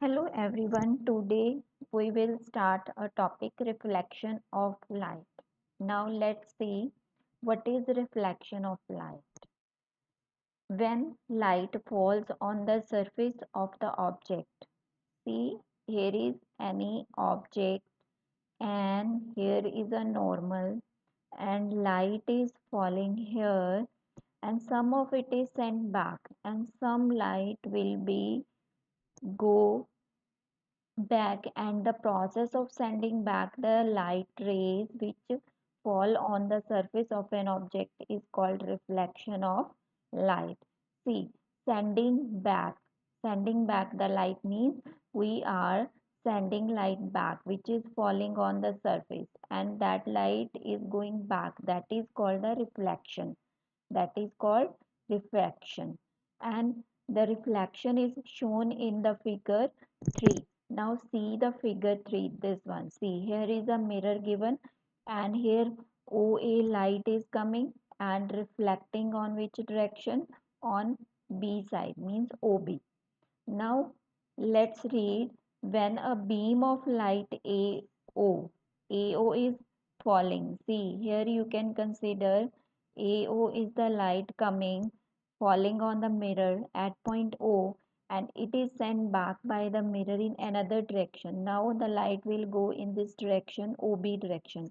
Hello everyone. Today we will start a topic reflection of light. Now let's see what is reflection of light. When light falls on the surface of the object. See, here is any object and here is a normal and light is falling here and some of it is sent back and some light will be go back, and the process of sending back the light rays which fall on the surface of an object is called reflection of light. See, sending back the light means we are sending light back which is falling on the surface, and that light is going back, that is called the reflection, that is called refraction. And the reflection is shown in the figure 3. Now see the figure 3, this one. See, here is a mirror given and here OA light is coming and reflecting on which direction? On B side, means OB. Now let's read, when a beam of light AO is falling. See, here you can consider AO is the light coming, falling on the mirror at point O, and it is sent back by the mirror in another direction. Now the light will go in this direction, OB direction.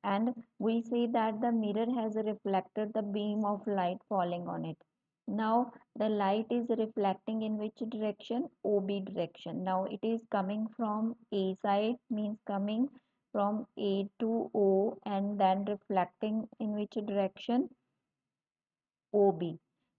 And we see that the mirror has reflected the beam of light falling on it. Now the light is reflecting in which direction? OB direction. Now it is coming from A side, means coming from A to O, and then reflecting in which direction? OB.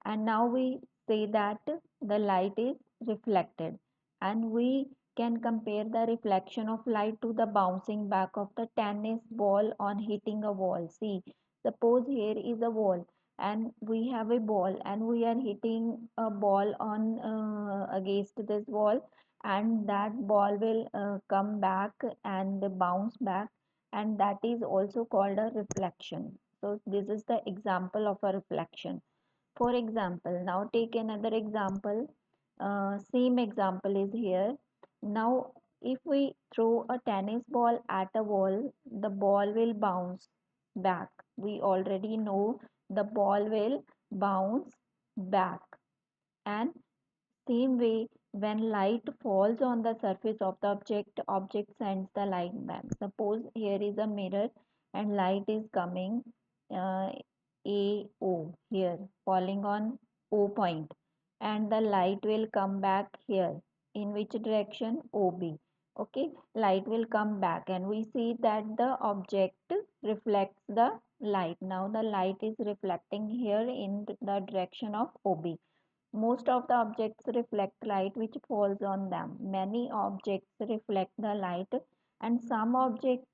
And now we say that the light is reflected, and we can compare the reflection of light to the bouncing back of the tennis ball on hitting a wall. See, suppose here is a wall and we have a ball and we are hitting a ball on against this wall, and that ball will come back and bounce back, and that is also called a reflection. So this is the example of a reflection. For example, now take another example. Same example is here. Now, if we throw a tennis ball at a wall, the ball will bounce back. We already know the ball will bounce back. And same way, when light falls on the surface of the object sends the light back. Suppose here is a mirror and light is coming uh, AO here, falling on O point, and the light will come back here. In which direction? OB. Okay, light will come back, and we see that the object reflects the light. Now the light is reflecting here in the direction of OB. Most of the objects reflect light which falls on them. Many objects reflect the light, and some objects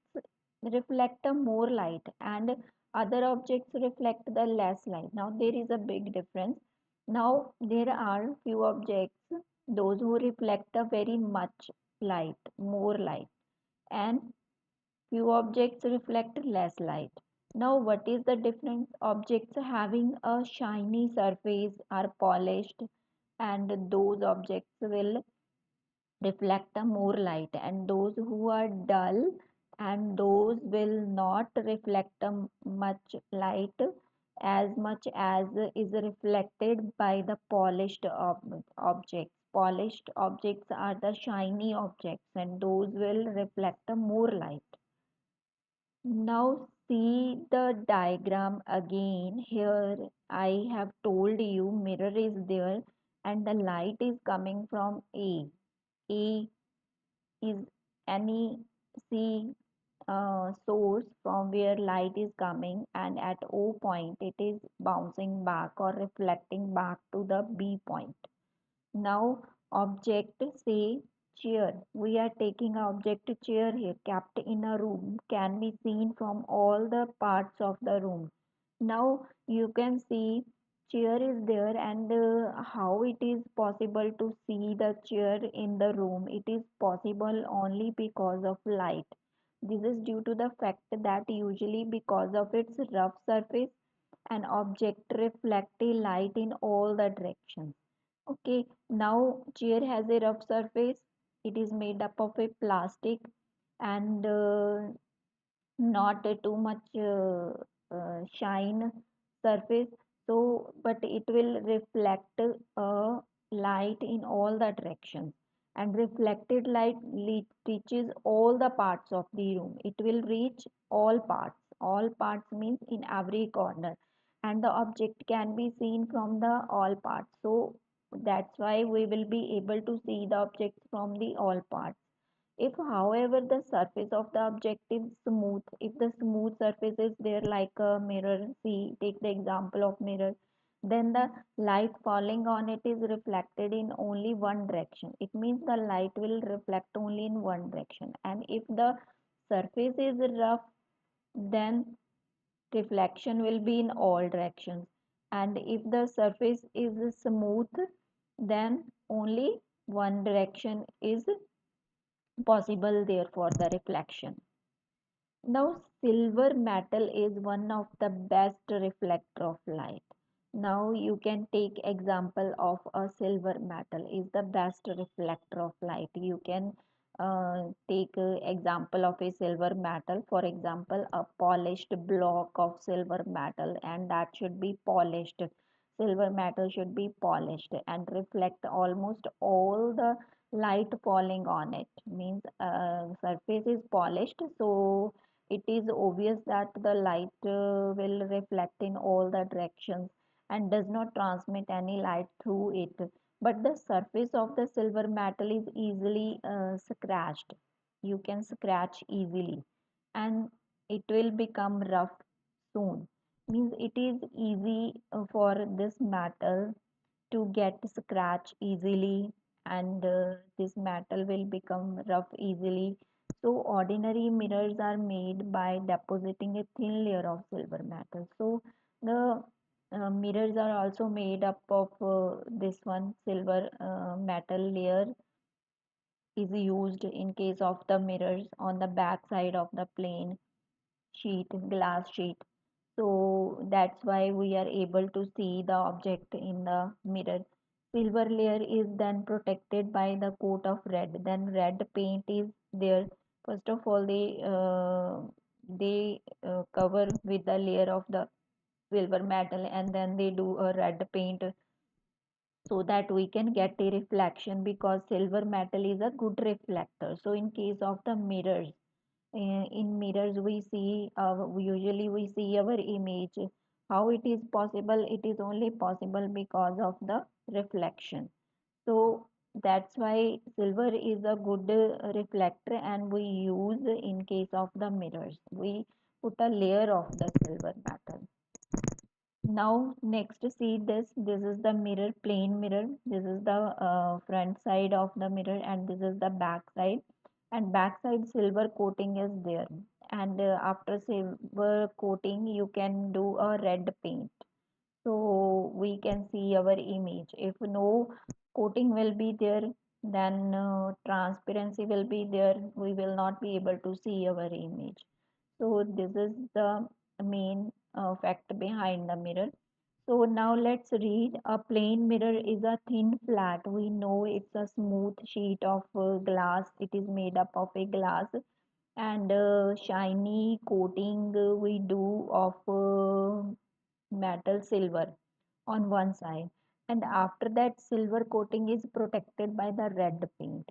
reflect a more light, and other objects reflect the less light. Now there is a big difference. Now there are few objects, those who reflect a very much light, more light, and few objects reflect less light. Now, what is the difference? Objects having a shiny surface are polished, and those objects will reflect a more light, and those who are dull and those will not reflect a much light as much as is reflected by the polished objects. Polished objects are the shiny objects, and those will reflect a more light. Now see the diagram again. Here I have told you mirror is there and the light is coming from A. A is any C source from where light is coming, and at O point it is bouncing back or reflecting back to the B point. Now object, say chair. We are taking object chair here, kept in a room, can be seen from all the parts of the room. Now you can see chair is there, and how it is possible to see the chair in the room? It is possible only because of light. This is due to the fact that usually because of its rough surface, an object reflects light in all the directions. Okay, now chair has a rough surface. it is made up of a plastic and not too much shine surface, so but it will reflect light in all the directions, and reflected light reaches all the parts of the room. It will reach all parts means in every corner, and the object can be seen from the all parts. So that's why we will be able to see the object from the all parts. If, however, the surface of the object is smooth, if the smooth surface is there like a mirror, see, take the example of mirror, then the light falling on it is reflected in only one direction. It means the light will reflect only in one direction. And if the surface is rough, then reflection will be in all directions. And if the surface is smooth, then only one direction is possible there for the reflection. Now, silver metal is one of the best reflector of light. Now, you can take example of a silver metal is the best reflector of light. You can take example of a silver metal. For example, a polished block of silver metal, and that should be polished. Silver metal should be polished and reflect almost all the light falling on it. Means surface is polished, so it is obvious that the light will reflect in all the directions and does not transmit any light through it. But the surface of the silver metal is easily scratched. You can scratch easily, and it will become rough soon. Means it is easy for this metal to get scratch easily, and this metal will become rough easily. So ordinary mirrors are made by depositing a thin layer of silver metal. So the mirrors are also made up of this one silver metal layer is used in case of the mirrors on the back side of the plane sheet, glass sheet. So that's why we are able to see the object in the mirror. Silver layer is then protected by the coat of red. Then red paint is there. First of all, they cover with the layer of the silver metal, and then they do a red paint so that we can get a reflection, because silver metal is a good reflector. So in case of the mirrors, in mirrors we see usually we see our image. How it is possible? It is only possible because of the reflection. So that's why silver is a good reflector, and we use in case of the mirrors, we put a layer of the silver metal. Now next, see this is the mirror, plain mirror. This is the front side of the mirror, and this is the back side, and back side silver coating is there. And after silver coating you can do a red paint, so we can see our image. If no coating will be there, then transparency will be there, we will not be able to see our image. So this is the main fact behind the mirror. So now let's read. A plain mirror is a thin flat. We know it's a smooth sheet of glass. It is made up of a glass, and shiny coating we do of metal silver on one side. And after that, silver coating is protected by the red paint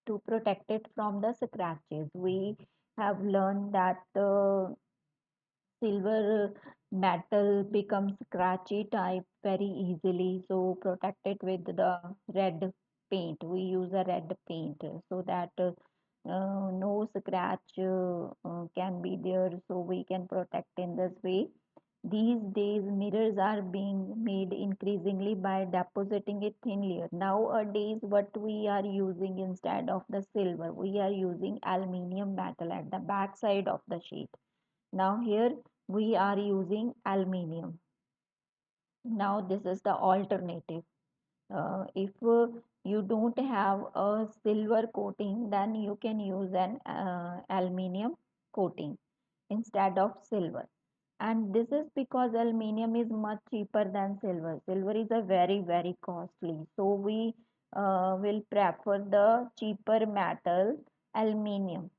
to protect it from the scratches. We have learned that silver metal becomes scratchy type very easily, so protect it with the red paint. We use a red paint so that no scratch can be there, so we can protect in this way. These days mirrors are being made increasingly by depositing a thin layer. Nowadays what we are using, instead of the silver we are using aluminium metal at the back side of the sheet. Now here we are using aluminium. Now this is the alternative. If you don't have a silver coating, then you can use an aluminium coating instead of silver. And this is because aluminium is much cheaper than silver. Silver is a very costly, so we will prefer the cheaper metal, aluminium.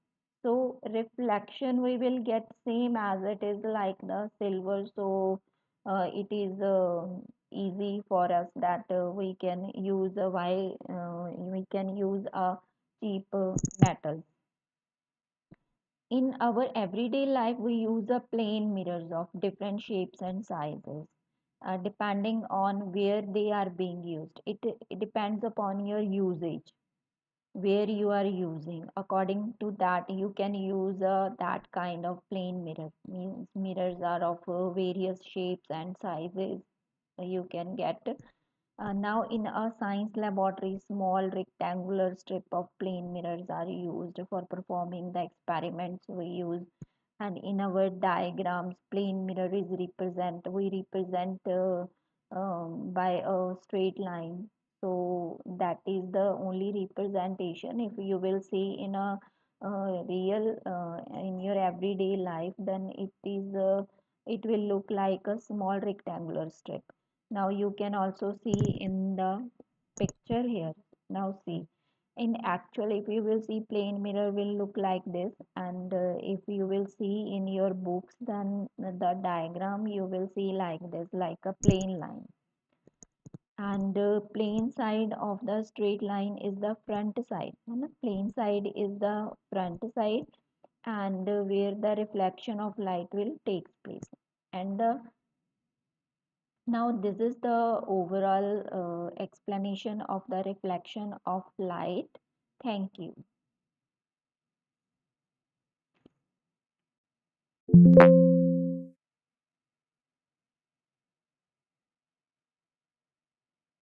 So reflection we will get same as it is like the silver. So it is easy for us that we can use a why we can use a cheap metal. In our everyday life, we use a plain mirrors of different shapes and sizes, depending on where they are being used. It depends upon your usage, where you are using. According to that, you can use that kind of plain mirror. Means mirrors are of various shapes and sizes. You can get now, in a science laboratory, small rectangular strip of plain mirrors are used for performing the experiments we use. And in our diagrams, plane mirror is we represent by a straight line. So that is the only representation. If you will see in a real in your everyday life, then it will look like a small rectangular strip. Now you can also see in the picture here. Now see, in actual, if you will see, plane mirror will look like this, and if you will see in your books, then the diagram you will see like this, like a plane line. And plane side of the straight line is the front side, and the plane side is the front side, and where the reflection of light will take place. And the now this is the overall explanation of the reflection of light. Thank you.